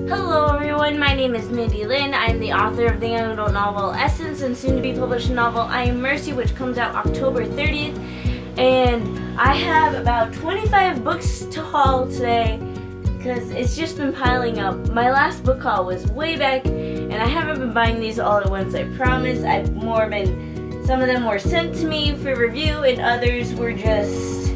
Hello everyone, my name is Lynn. I'm the author of the young adult novel Essence and soon to be published novel I Am Mercy, which comes out October 30th. And I have about 25 books to haul today because it's just been piling up. My last book haul was way back and I haven't been buying these all at once, I promise. Some of them were sent to me for review and others were just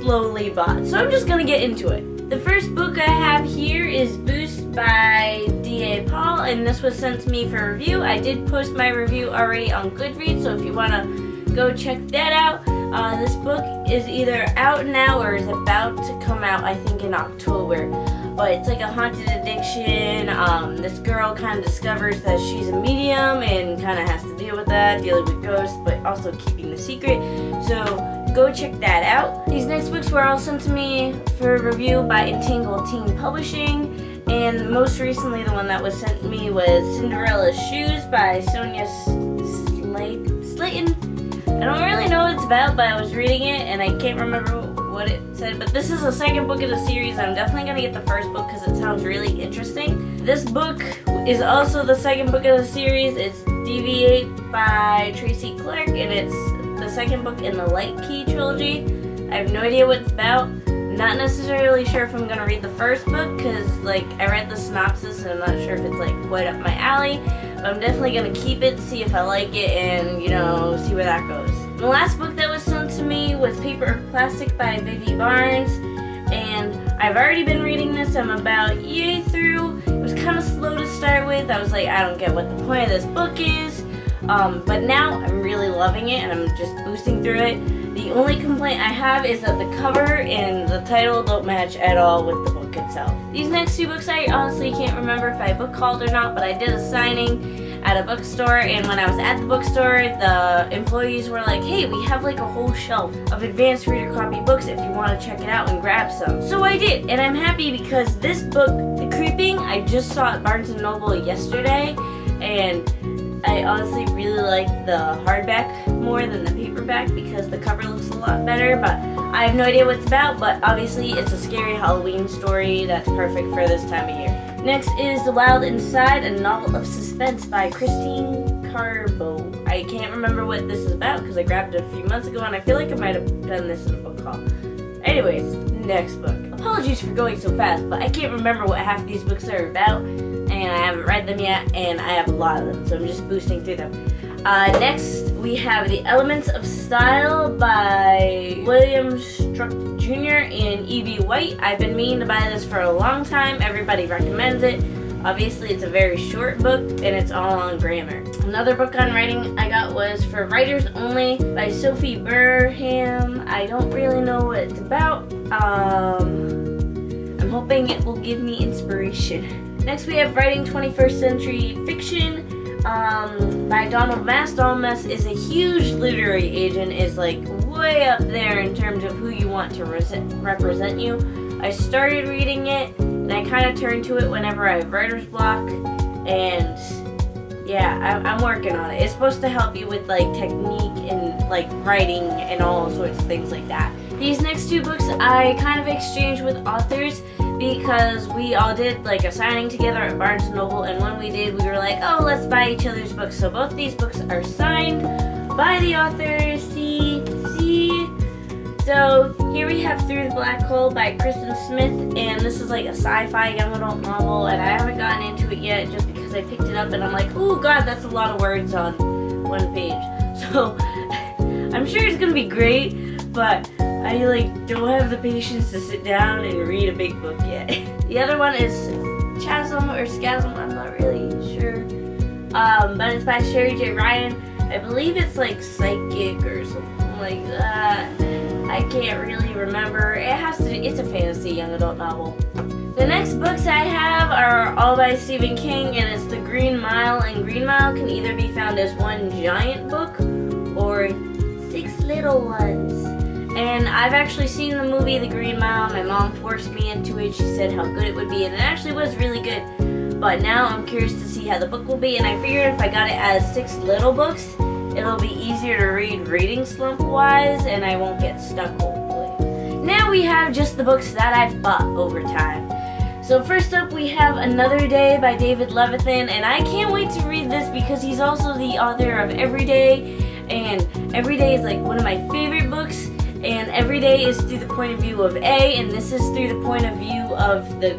slowly bought. So I'm just gonna get into it. The first book I have here is Boost by D.A. Paul, and this was sent to me for review. I did post my review already on Goodreads, so if you want to go check that out. This book is either out now or is about to come out, I think, in October. But it's like a haunted addiction. This girl kind of discovers that she's a medium and kind of has to deal with that, dealing with ghosts, but also keeping the secret. So go check that out. These next books were all sent to me for review by Entangled Teen Publishing, and most recently the one that was sent to me was Cinderella's Shoes by Slayton. I don't really know what it's about, but I was reading it and I can't remember what it said, but this is the second book of the series. I'm definitely going to get the first book because it sounds really interesting. This book is also the second book of the series. It's Deviate by Tracy and it's the second book in the Light Key trilogy. I have no idea what it's about. Not necessarily sure if I'm going to read the first book because I read the synopsis and I'm not sure if it's quite up my alley. But I'm definitely going to keep it, see if I like it, and see where that goes. The last book that was sent to me was Paper or Plastic by Vivi Barnes, and I've already been reading this. I'm about yay through. It was kind of slow to start with. I was like, I don't get what the point of this book is. But now I'm really loving it and I'm just boosting through it. The only complaint I have is that the cover and the title don't match at all with the book itself. These next two books I honestly can't remember if I book hauled or not, but I did a signing at a bookstore, and when I was at the bookstore, the employees were like, hey, we have a whole shelf of advanced reader copy books if you want to check it out and grab some. So I did, and I'm happy because this book, The Creeping, I just saw at Barnes & Noble yesterday, and I honestly really like the hardback more than the paperback because the cover looks a lot better, but I have no idea what it's about, but obviously it's a scary Halloween story that's perfect for this time of year. Next is The Wild Inside, a novel of suspense by Carbo. I can't remember what this is about because I grabbed it a few months ago and I feel like I might have done this in a book haul. Anyways, next book. Apologies for going so fast, but I can't remember what half of these books are about, and I haven't read them yet, and I have a lot of them, so I'm just boosting through them. Next, we have The Elements of Style by William Struck Jr. and E.B. White. I've been meaning to buy this for a long time. Everybody recommends it. Obviously, it's a very short book, and it's all on grammar. Another book on writing I got was For Writers Only by Sophy Burham. I don't really know what it's about. I'm hoping it will give me inspiration. Next, we have Writing 21st Century Fiction by Maass. Maass is a huge literary agent, is way up there in terms of who you want to represent you. I started reading it, and I kind of turn to it whenever I have writer's block, and yeah, I'm working on it. It's supposed to help you with technique and writing and all sorts of things like that. These next two books I kind of exchanged with authors because we all did a signing together at Barnes & Noble, and when we did, we were like, oh, let's buy each other's books. So both these books are signed by the authors. See. So here we have Through the Black Hole by Kristen Smith, and this is a sci-fi young adult novel, and I haven't gotten into it yet just because I picked it up and I'm like, oh god, that's a lot of words on one page. So I'm sure it's gonna be great, but I don't have the patience to sit down and read a big book yet. The other one is Schasm or Schasm, I'm not really sure. But it's by Shari J. Ryan. I believe it's psychic or something like that. I can't really remember. It's a fantasy young adult novel. The next books I have are all by Stephen King, and it's The Green Mile, and Green Mile can either be found as one giant book or 6 little ones. And I've actually seen the movie The Green Mile. My mom forced me into it. She said how good it would be, and it actually was really good. But now I'm curious to see how the book will be, and I figured if I got it as 6 little books, it'll be easier to read reading slump-wise, and I won't get stuck, hopefully. Now we have just the books that I've bought over time. So first up we have Another Day by David Levithan, and I can't wait to read this because he's also the author of Every Day, and Every Day is like one of my favorite books, and Every Day is through the point of view of A, and this is through the point of view of the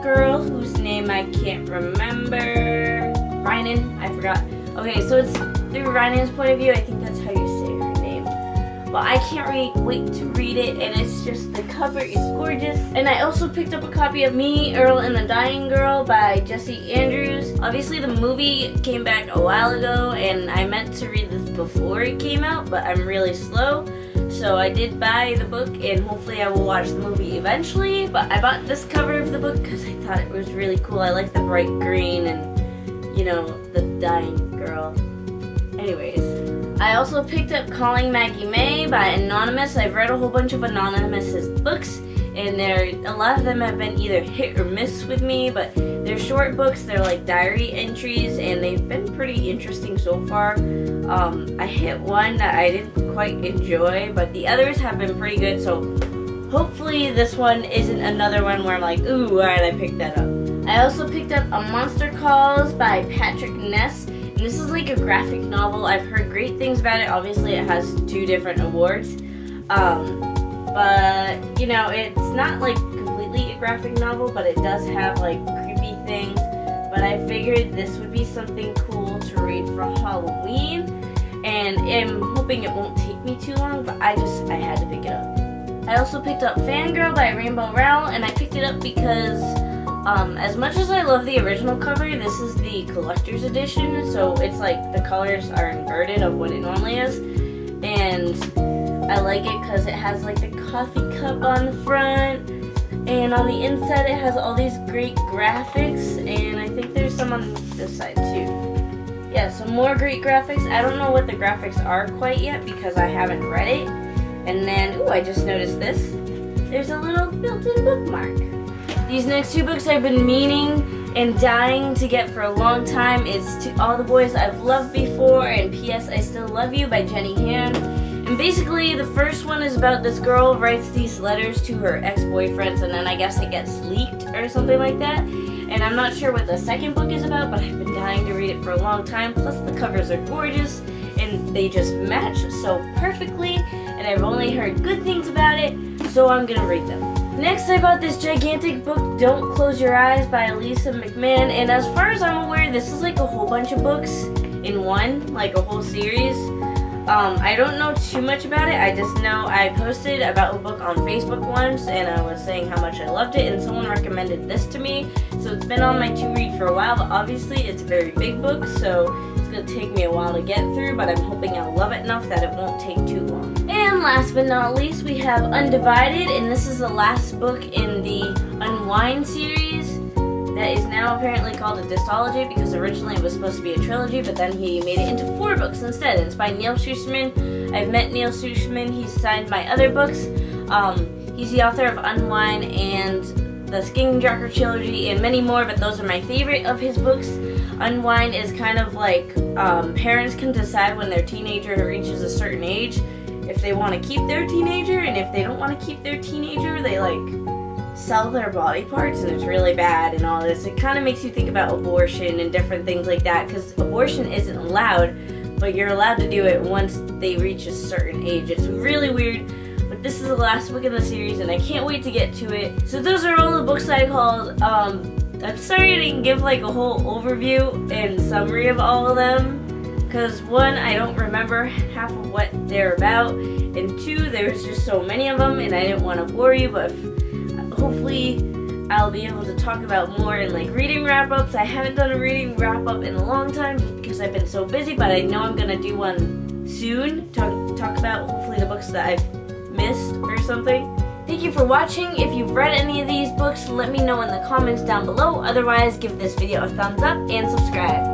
girl whose name I can't remember. Rhinan, I forgot. Okay, so it's through Rhinan's point of view. I think that's how you say her name. Well, I can't wait to read it, and it's just, the cover is gorgeous. And I also picked up a copy of Me, Earl, and the Dying Girl by Jesse Andrews. Obviously, the movie came back a while ago, and I meant to read this before it came out, but I'm really slow. So I did buy the book, and hopefully I will watch the movie eventually. But I bought this cover of the book because I thought it was really cool. I like the bright green and, you know, the dying girl. Anyways, I also picked up Calling Maggie May by Anonymous. I've read a whole bunch of Anonymous's books, and a lot of them have been either hit or miss with me, but they're short books. They're like diary entries, and they've been pretty interesting so far. I hit one that I didn't quite enjoy, but the others have been pretty good, so hopefully this one isn't another one where I'm like, ooh, why did I pick that up? I also picked up A Monster Calls by Patrick Ness, and this is like a graphic novel. I've heard great things about it. Obviously it has 2 different awards, but you know, it's not like completely a graphic novel, but it does have like creepy things. But I figured this would be something cool to read for Halloween, and I'm hoping it won't take me too long, but I had to pick it up. I also picked up Fangirl by Rainbow Rowell, and I picked it up because as much as I love the original cover, this is the collector's edition, so it's like the colors are inverted of what it normally is, and I like it because it has like the coffee cup on the front, and on the inside it has all these great graphics, and I think there's some on this side too. Yeah, some more great graphics. I don't know what the graphics are quite yet because I haven't read it. And then, ooh, I just noticed this. There's a little built-in bookmark. These next 2 books I've been meaning and dying to get for a long time is To All the Boys I've Loved Before and P.S. I Still Love You by Jenny Han. And basically, the first one is about this girl writes these letters to her ex-boyfriends, and then I guess it gets leaked or something like that. And I'm not sure what the second book is about, but I've been dying to read it for a long time. Plus, the covers are gorgeous, and they just match so perfectly. And I've only heard good things about it, so I'm gonna read them. Next, I bought this gigantic book, Don't Close Your Eyes by Elisa McMann. And as far as I'm aware, this is like a whole bunch of books in one, like a whole series. I don't know too much about it. I just know I posted about a book on Facebook once, and I was saying how much I loved it, and someone recommended this to me. So it's been on my to-read for a while, but obviously it's a very big book, so it's going to take me a while to get through, but I'm hoping I'll love it enough that it won't take too long. And last but not least, we have Undivided, and this is the last book in the Unwind series that is now apparently called a distology because originally it was supposed to be a trilogy, but then he made it into 4 books instead. And it's by Neil Shusterman. I've met Neil Shusterman. He's signed my other books. He's the author of Unwind and the Skinwalker trilogy and many more, but those are my favorite of his books. Unwind is kind of like parents can decide when their teenager reaches a certain age if they want to keep their teenager, and if they don't want to keep their teenager, they like sell their body parts, and it's really bad and all this. It kind of makes you think about abortion and different things like that, because abortion isn't allowed, but you're allowed to do it once they reach a certain age. It's really weird, but this is the last book in the series, and I can't wait to get to it. So those are all the books I called. I'm sorry I didn't give like a whole overview and summary of all of them, because 1, I don't remember half of what they're about, and 2, there's just so many of them, and I didn't want to bore you, but hopefully I'll be able to talk about more in like reading wrap-ups. I haven't done a reading wrap-up in a long time because I've been so busy, but I know I'm gonna do one soon. Talk about hopefully the books that I've missed or something. Thank you for watching. If you've read any of these books, let me know in the comments down below. Otherwise, give this video a thumbs up and subscribe.